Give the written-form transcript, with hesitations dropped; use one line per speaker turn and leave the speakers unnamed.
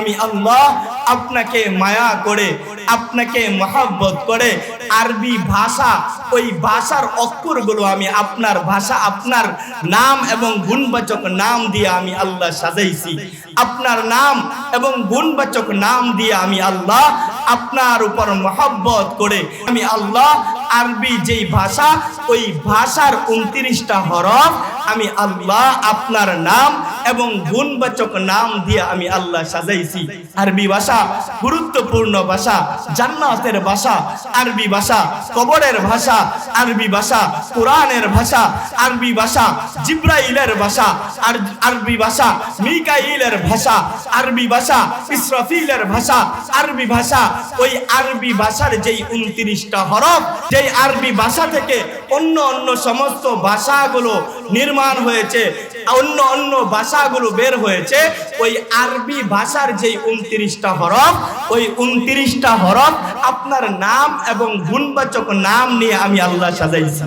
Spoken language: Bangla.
আমি আল্লাহ আপনাকে মায়া করে, আপনাকে মহব্বত করে আরবি ভাষা, ওই ভাষার অক্ষরগুলো আমি আপনার ভাষা, আপনার নাম এবং গুণবাচক নাম দিয়ে আমি আল্লাহ সাজাইছি। আপনার নাম এবং গুণবাচক নাম দিয়ে আমি আল্লাহ আপনার উপর মহব্বত করে আমি আল্লাহ আরবি যেই ভাষা, ওই ভাষার 29টা হরফ আমি আল্লাহ আপনার নাম এবং গুণবাচক নাম দিয়ে আমি আল্লাহ সাজাইছি। আরবি ভাষা গুরুত্বপূর্ণ ভাষা, জান্নাতের ভাষা আরবি ভাষা, কবরের ভাষা আরবি ভাষা, কোরআনের ভাষা আরবি ভাষা, জিব্রাইলের ভাষা আরবি ভাষা, মিকাইলের ভাষা আরবি ভাষা, ইসরাফিলের ভাষা আরবি ভাষা। ওই আরবি ভাষার যেই 29টা হরফ, যেই আরবি ভাষা থেকে অন্য অন্য সমস্ত ভাষাগুলো নির্মাণ হয়েছে, অন্য অন্য ভাষাগুলো বের হয়েছে, ওই আরবি ভাষার যেই 29টা হরফ, ওই 29টা হরফ আপনার নাম এবং গুণবাচক নাম নিয়ে আমি আল্লাহ সাজাইছি।